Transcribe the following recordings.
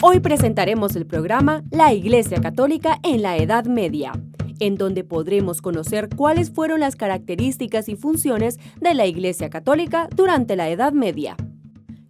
Hoy presentaremos el programa La Iglesia Católica en la Edad Media, en donde podremos conocer cuáles fueron las características y funciones de la Iglesia Católica durante la Edad Media.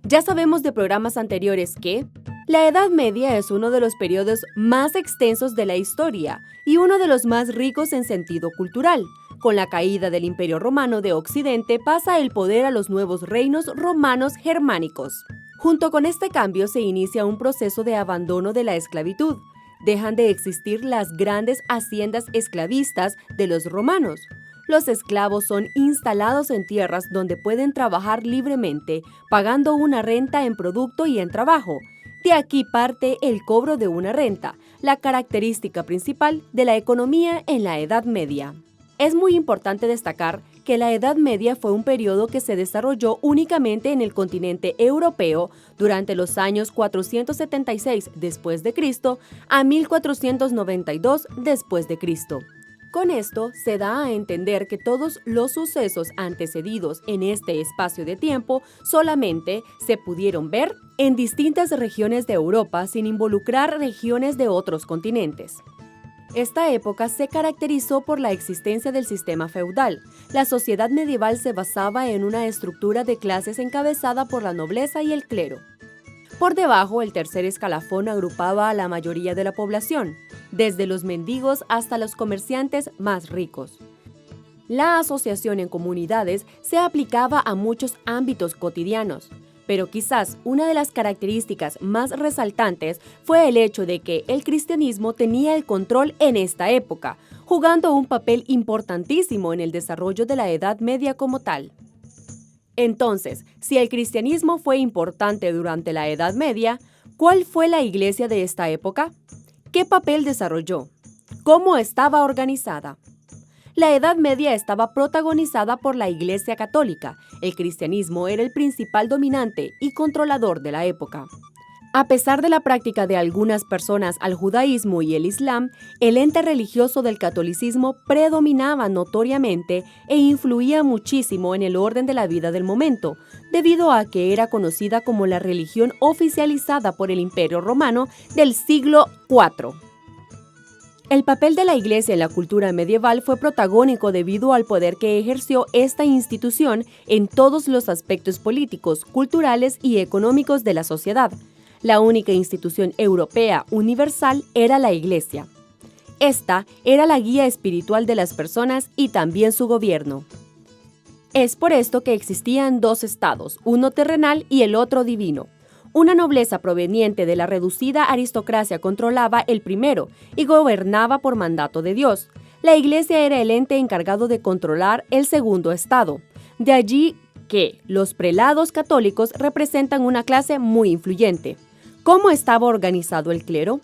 Ya sabemos de programas anteriores que la Edad Media es uno de los periodos más extensos de la historia y uno de los más ricos en sentido cultural. Con la caída del Imperio Romano de Occidente pasa el poder a los nuevos reinos romanos germánicos. Junto con este cambio se inicia un proceso de abandono de la esclavitud. Dejan de existir las grandes haciendas esclavistas de los romanos. Los esclavos son instalados en tierras donde pueden trabajar libremente, pagando una renta en producto y en trabajo. De aquí parte el cobro de una renta, la característica principal de la economía en la Edad Media. Es muy importante destacar que la Edad Media fue un periodo que se desarrolló únicamente en el continente europeo durante los años 476 después de Cristo a 1492 después de Cristo. Con esto se da a entender que todos los sucesos antecedidos en este espacio de tiempo solamente se pudieron ver en distintas regiones de Europa sin involucrar regiones de otros continentes. Esta época se caracterizó por la existencia del sistema feudal. La sociedad medieval se basaba en una estructura de clases encabezada por la nobleza y el clero. Por debajo, el tercer escalafón agrupaba a la mayoría de la población, desde los mendigos hasta los comerciantes más ricos. La asociación en comunidades se aplicaba a muchos ámbitos cotidianos, pero quizás una de las características más resaltantes fue el hecho de que el cristianismo tenía el control en esta época, jugando un papel importantísimo en el desarrollo de la Edad Media como tal. Entonces, si el cristianismo fue importante durante la Edad Media, ¿cuál fue la iglesia de esta época? ¿Qué papel desarrolló? ¿Cómo estaba organizada? La Edad Media estaba protagonizada por la Iglesia Católica. El cristianismo era el principal dominante y controlador de la época. A pesar de la práctica de algunas personas al judaísmo y el islam, el ente religioso del catolicismo predominaba notoriamente e influía muchísimo en el orden de la vida del momento, debido a que era conocida como la religión oficializada por el Imperio Romano del siglo IV. El papel de la Iglesia en la cultura medieval fue protagónico debido al poder que ejerció esta institución en todos los aspectos políticos, culturales y económicos de la sociedad. La única institución europea universal era la Iglesia. Esta era la guía espiritual de las personas y también su gobierno. Es por esto que existían dos estados, uno terrenal y el otro divino. Una nobleza proveniente de la reducida aristocracia controlaba el primero y gobernaba por mandato de Dios. La Iglesia era el ente encargado de controlar el segundo estado. De allí que los prelados católicos representan una clase muy influyente. ¿Cómo estaba organizado el clero?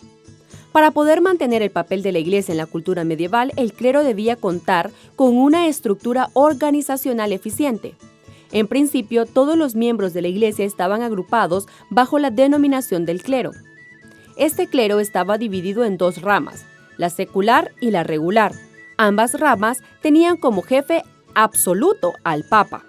Para poder mantener el papel de la Iglesia en la cultura medieval, el clero debía contar con una estructura organizacional eficiente. En principio, todos los miembros de la Iglesia estaban agrupados bajo la denominación del clero. Este clero estaba dividido en dos ramas, la secular y la regular. Ambas ramas tenían como jefe absoluto al Papa.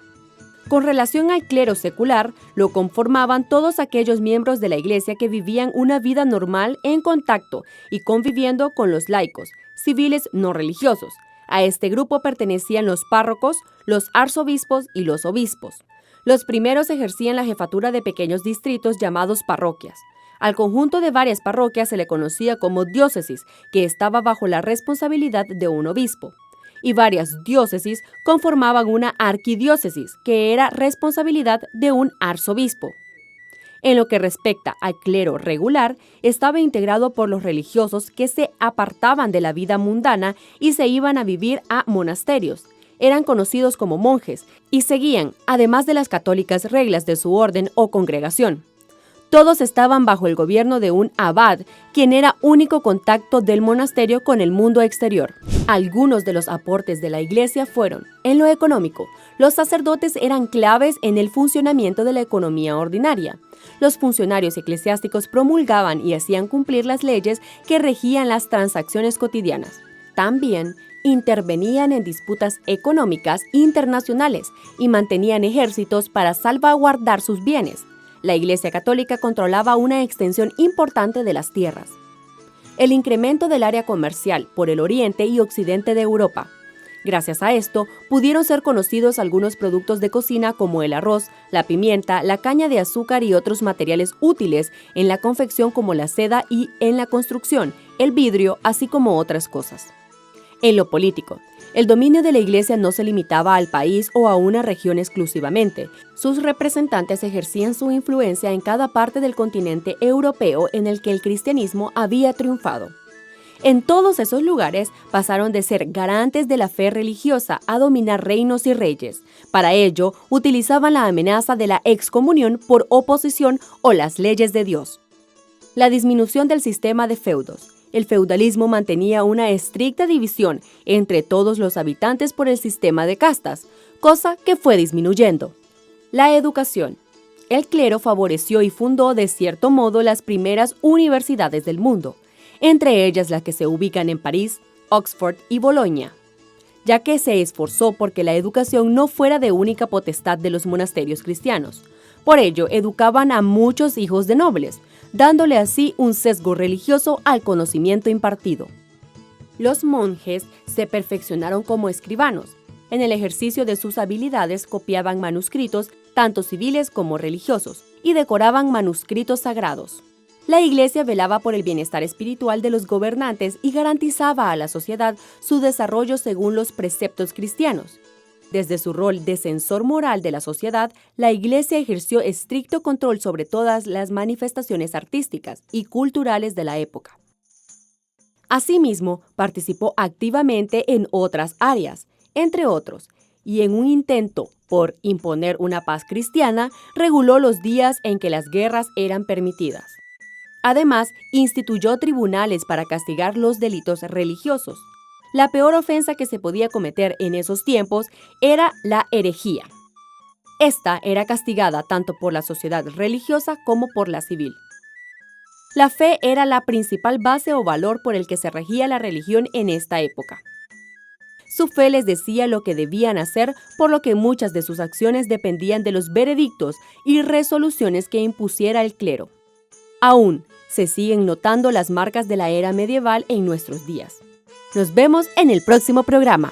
Con relación al clero secular, lo conformaban todos aquellos miembros de la Iglesia que vivían una vida normal en contacto y conviviendo con los laicos, civiles no religiosos. A este grupo pertenecían los párrocos, los arzobispos y los obispos. Los primeros ejercían la jefatura de pequeños distritos llamados parroquias. Al conjunto de varias parroquias se le conocía como diócesis, que estaba bajo la responsabilidad de un obispo. Y varias diócesis conformaban una arquidiócesis, que era responsabilidad de un arzobispo. En lo que respecta al clero regular, estaba integrado por los religiosos que se apartaban de la vida mundana y se iban a vivir a monasterios. Eran conocidos como monjes y seguían, además de las católicas, reglas de su orden o congregación. Todos estaban bajo el gobierno de un abad, quien era único contacto del monasterio con el mundo exterior. Algunos de los aportes de la Iglesia fueron: en lo económico, los sacerdotes eran claves en el funcionamiento de la economía ordinaria. Los funcionarios eclesiásticos promulgaban y hacían cumplir las leyes que regían las transacciones cotidianas. También intervenían en disputas económicas internacionales y mantenían ejércitos para salvaguardar sus bienes. La Iglesia Católica controlaba una extensión importante de las tierras. El incremento del área comercial por el oriente y occidente de Europa. Gracias a esto, pudieron ser conocidos algunos productos de cocina como el arroz, la pimienta, la caña de azúcar y otros materiales útiles en la confección como la seda y en la construcción, el vidrio, así como otras cosas. En lo político, el dominio de la Iglesia no se limitaba al país o a una región exclusivamente. Sus representantes ejercían su influencia en cada parte del continente europeo en el que el cristianismo había triunfado. En todos esos lugares pasaron de ser garantes de la fe religiosa a dominar reinos y reyes. Para ello, utilizaban la amenaza de la excomunión por oposición o las leyes de Dios. La disminución del sistema de feudos. El feudalismo mantenía una estricta división entre todos los habitantes por el sistema de castas, cosa que fue disminuyendo. La educación. El clero favoreció y fundó de cierto modo las primeras universidades del mundo, entre ellas las que se ubican en París, Oxford y Bolonia, ya que se esforzó porque la educación no fuera de única potestad de los monasterios cristianos. Por ello, educaban a muchos hijos de nobles, dándole así un sesgo religioso al conocimiento impartido. Los monjes se perfeccionaron como escribanos. En el ejercicio de sus habilidades copiaban manuscritos, tanto civiles como religiosos, y decoraban manuscritos sagrados. La Iglesia velaba por el bienestar espiritual de los gobernantes y garantizaba a la sociedad su desarrollo según los preceptos cristianos. Desde su rol de censor moral de la sociedad, la Iglesia ejerció estricto control sobre todas las manifestaciones artísticas y culturales de la época. Asimismo, participó activamente en otras áreas, entre otros, y en un intento por imponer una paz cristiana, reguló los días en que las guerras eran permitidas. Además, instituyó tribunales para castigar los delitos religiosos. La peor ofensa que se podía cometer en esos tiempos era la herejía. Esta era castigada tanto por la sociedad religiosa como por la civil. La fe era la principal base o valor por el que se regía la religión en esta época. Su fe les decía lo que debían hacer, por lo que muchas de sus acciones dependían de los veredictos y resoluciones que impusiera el clero. Aún se siguen notando las marcas de la era medieval en nuestros días. Nos vemos en el próximo programa.